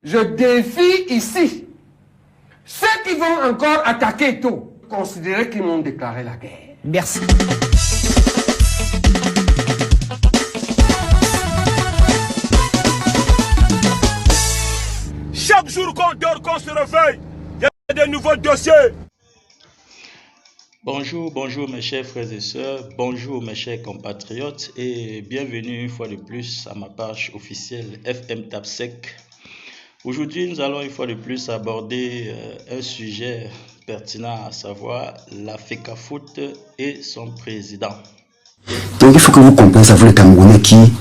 Je défie ici ceux qui vont encore attaquer tout, considérer qu'ils m'ont déclaré la guerre. Merci. Chaque jour qu'on dort, qu'on se réveille, il y a des nouveaux dossiers. Bonjour, bonjour mes chers frères et sœurs, bonjour mes chers compatriotes et bienvenue une fois de plus à ma page officielle FM Tapsec. Aujourd'hui, nous allons une fois de plus aborder un sujet pertinent, à savoir la FECAFOOT et son président. Donc il faut que vous compreniez, vous les Camerounais qui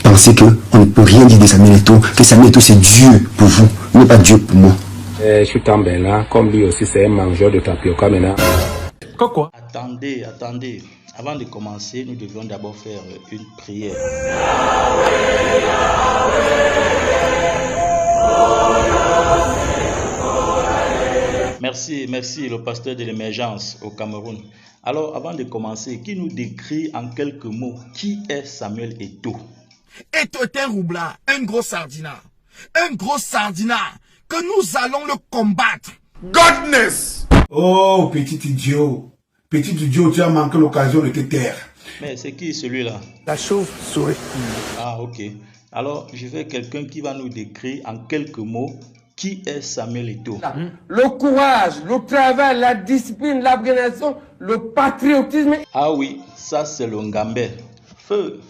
pensez qu'on ne peut rien dire de Samuel Eto'o, que Samuel Eto'o c'est Dieu pour vous, il n'est pas Dieu pour moi. Je suis Tambela, comme lui aussi c'est un mangeur de tapioca maintenant. Quoi? Attendez. Avant de commencer, nous devions d'abord faire une prière. Merci le pasteur de l'émergence au Cameroun. Alors, avant de commencer, qui nous décrit en quelques mots qui est Samuel Eto'o? Eto'o est un roublard, un gros sardinat que nous allons le combattre. Godness! Oh, petit idiot, tu as manqué l'occasion de te taire. Mais c'est qui celui-là? La chauve-souris. Ah, ok. Alors, je veux quelqu'un qui va nous décrire en quelques mots qui est Samuel Eto'o. Le courage, le travail, la discipline, l'organisation, le patriotisme. Ah oui, ça c'est le Ngambé. Feu!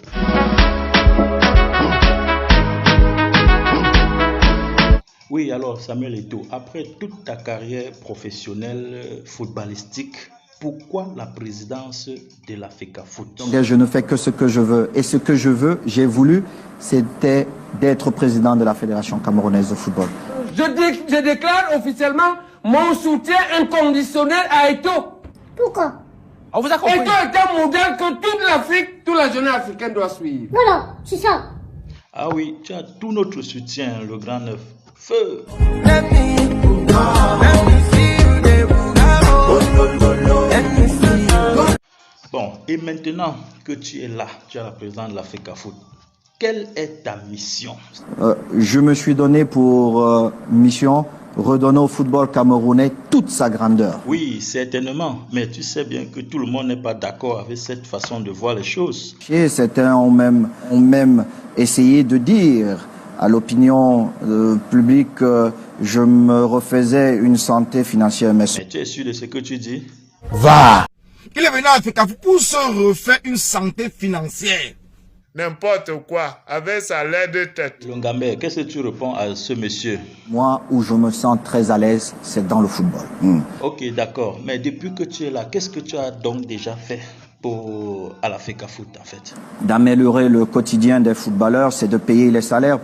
Oui, alors Samuel Eto'o, après toute ta carrière professionnelle footballistique, pourquoi la présidence de la FECAFOOT? Donc, je ne fais que ce que je veux. Et ce que je veux, j'ai voulu, c'était d'être président de la Fédération camerounaise de football. Je déclare officiellement mon soutien inconditionnel à Eto'o. Pourquoi? On vous a compris. Eto'o est un modèle que toute l'Afrique, toute la jeunesse africaine doit suivre. Voilà, c'est ça. Ah oui, tu as tout notre soutien, le grand neuf. Feu! Bon, et maintenant que tu es là, tu es la présidente de la FECAFOOT, quelle est ta mission? Je me suis donné pour mission redonner au football camerounais toute sa grandeur. Oui, certainement, mais tu sais bien que tout le monde n'est pas d'accord avec cette façon de voir les choses. Certains ont même essayé de dire à l'opinion publique que je me refaisais une santé financière. Mais tu es sûr de ce que tu dis? Va! Il est venu à FECAFOOT pour se refaire une santé financière. N'importe quoi, avec sa laide de tête. Longambé, qu'est-ce que tu réponds à ce monsieur? Moi, où je me sens très à l'aise, c'est dans le football. Ok, d'accord. Mais depuis que tu es là, qu'est-ce que tu as donc déjà fait à la FECAFOOT en fait? D'améliorer le quotidien des footballeurs, c'est de payer les salaires.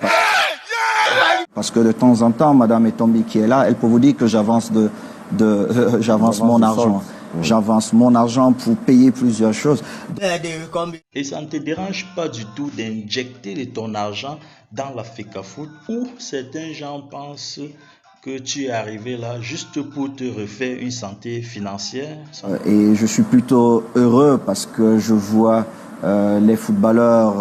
Parce que de temps en temps, Madame Etombi qui est là, elle peut vous dire que j'avance mon argent. J'avance mon argent pour payer plusieurs choses. Et ça ne te dérange pas du tout d'injecter de ton argent dans la FECAFOOT où certains gens pensent que tu es arrivé là juste pour te refaire une santé financière? Et je suis plutôt heureux parce que je vois les footballeurs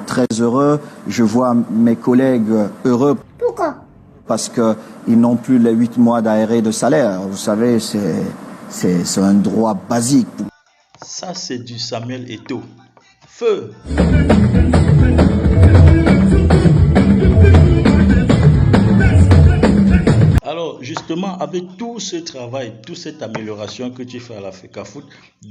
très heureux. Je vois mes collègues heureux. Pourquoi? Parce qu'ils n'ont plus les 8 mois d'arrêt de salaire. Vous savez, c'est un droit basique. Ça, c'est du Samuel Eto'o. Feu! Alors, justement, avec tout ce travail, toute cette amélioration que tu fais à la FECAFOOT,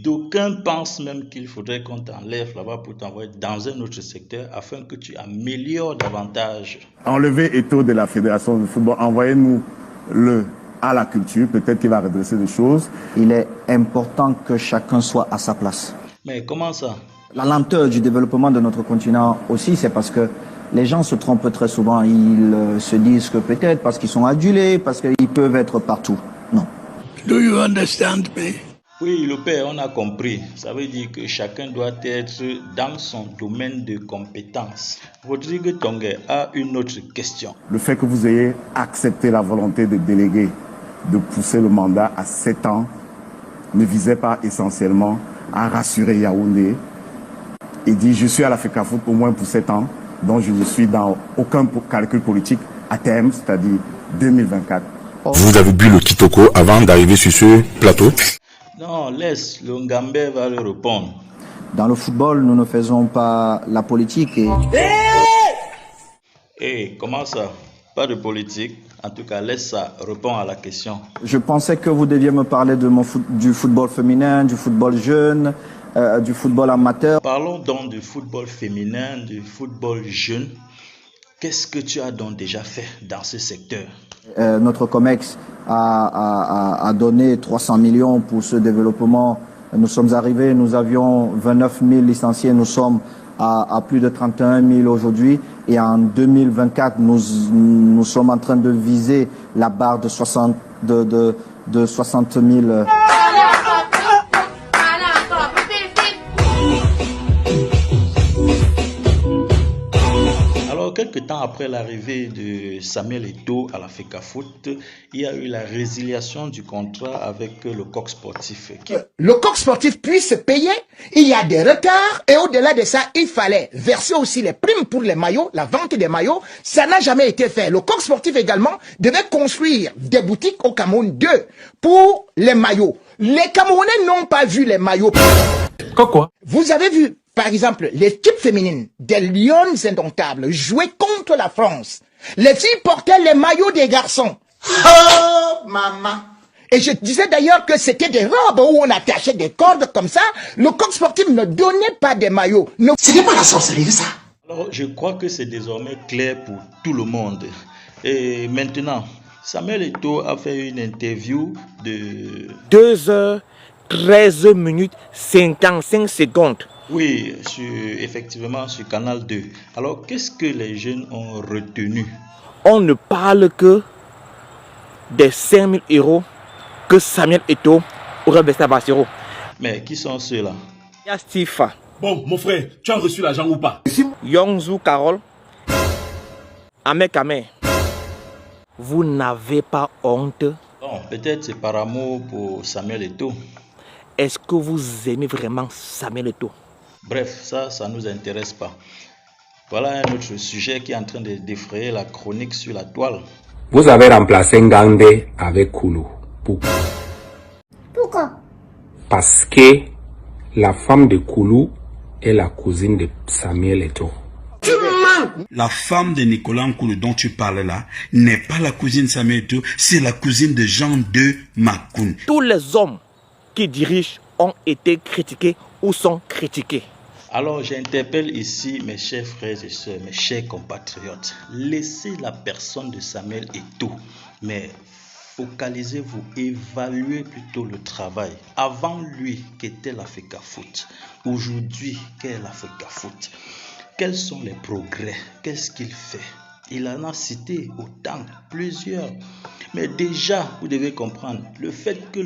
d'aucuns pensent même qu'il faudrait qu'on t'enlève là-bas pour t'envoyer dans un autre secteur afin que tu améliores davantage. Enlevez Eto'o de la Fédération de football, envoyez-nous-le à la culture, peut-être qu'il va redresser des choses. Il est important que chacun soit à sa place. Mais comment ça? La lenteur du développement de notre continent aussi, c'est parce que les gens se trompent très souvent. Ils se disent que peut-être parce qu'ils sont adulés, parce qu'ils peuvent être partout. Non. Do you understand me? Oui, le père, on a compris. Ça veut dire que chacun doit être dans son domaine de compétence. Rodrigue Tongue a une autre question. Le fait que vous ayez accepté la volonté de déléguer, de pousser le mandat à 7 ans, ne visait pas essentiellement à rassurer Yaoundé et dire je suis à la FECAFOOT au moins pour 7 ans, donc je ne suis dans aucun calcul politique à terme, c'est-à-dire 2024. Vous avez bu le kitoko avant d'arriver sur ce plateau? Non, laisse, le Ngambé va le répondre. Dans le football, nous ne faisons pas la politique et... Comment ça? Pas de politique. En tout cas, laisse ça répondre à la question. Je pensais que vous deviez me parler de du football féminin, du football jeune, du football amateur. Parlons donc du football féminin, du football jeune. Qu'est-ce que tu as donc déjà fait dans ce secteur? Notre COMEX a donné 300 millions pour ce développement. Nous sommes arrivés, nous avions 29 000 licenciés, nous sommes à plus de 31 000 aujourd'hui. Et en 2024, nous sommes en train de viser la barre de 60 000. Alors, quelques temps après l'arrivée de Samuel Eto'o à la FECAFOOT, il y a eu la résiliation du contrat avec le coq sportif. Le coq sportif puisse payer, il y a des retards et au-delà de ça, il fallait verser aussi les primes pour les maillots, la vente des maillots. Ça n'a jamais été fait. Le coq sportif également devait construire des boutiques au Cameroun 2 pour les maillots. Les Camerounais n'ont pas vu les maillots. Quoi? Vous avez vu, par exemple, l'équipe féminine des Lions Indomptables jouer contre la France. Les filles portaient les maillots des garçons. Oh, maman! Et je disais d'ailleurs que c'était des robes où on attachait des cordes comme ça. Le coq sportif ne donnait pas des maillots. Ce n'est pas la sorcellerie, ça. Alors, je crois que c'est désormais clair pour tout le monde. Et maintenant, Samuel Eto'o a fait une interview de 2h13 55 secondes. Oui, effectivement sur Canal 2. Alors, qu'est-ce que les jeunes ont retenu? On ne parle que des 5 000 € que Samuel Eto'o aurait versé à Bassero. Mais qui sont ceux-là? Il y a Stifa. Bon, mon frère, tu as reçu l'argent ou pas? Yongzou Carole. Ahmed Kamer. Vous n'avez pas honte? Bon, peut-être c'est par amour pour Samuel Eto'o. Est-ce que vous aimez vraiment Samuel Eto'o? Bref, ça ne nous intéresse pas. Voilà un autre sujet qui est en train de défrayer la chronique sur la toile. Vous avez remplacé Ngandé avec Koulou. Pourquoi? Parce que la femme de Koulou est la cousine de Samuel Eto'o. La femme de Nicolas Nkoulou dont tu parles là n'est pas la cousine de Samuel Eto'o, c'est la cousine de Jean de Makoun. Tous les hommes qui dirigent ont été critiqués ou sont critiqués. Alors j'interpelle ici mes chers frères et sœurs, mes chers compatriotes. Laissez la personne de Samuel Eto'o, mais focalisez-vous, évaluez plutôt le travail. Avant lui, qu'était la FECAFOOT? Aujourd'hui, qu'est la FECAFOOT? Quels sont les progrès? Qu'est-ce qu'il fait? Il en a cité autant, plusieurs. Mais déjà, vous devez comprendre, le fait que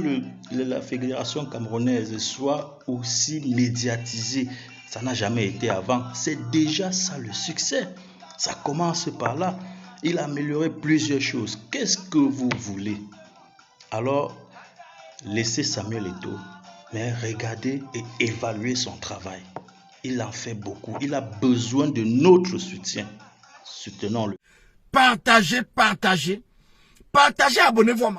la fédération camerounaise soit aussi médiatisée, ça n'a jamais été avant. C'est déjà ça le succès. Ça commence par là. Il a amélioré plusieurs choses. Qu'est-ce que vous voulez? Alors, laissez Samuel Eto'o, mais regardez et évaluez son travail. Il en fait beaucoup. Il a besoin de notre soutien. Soutenons-le. Partagez, abonnez-vous.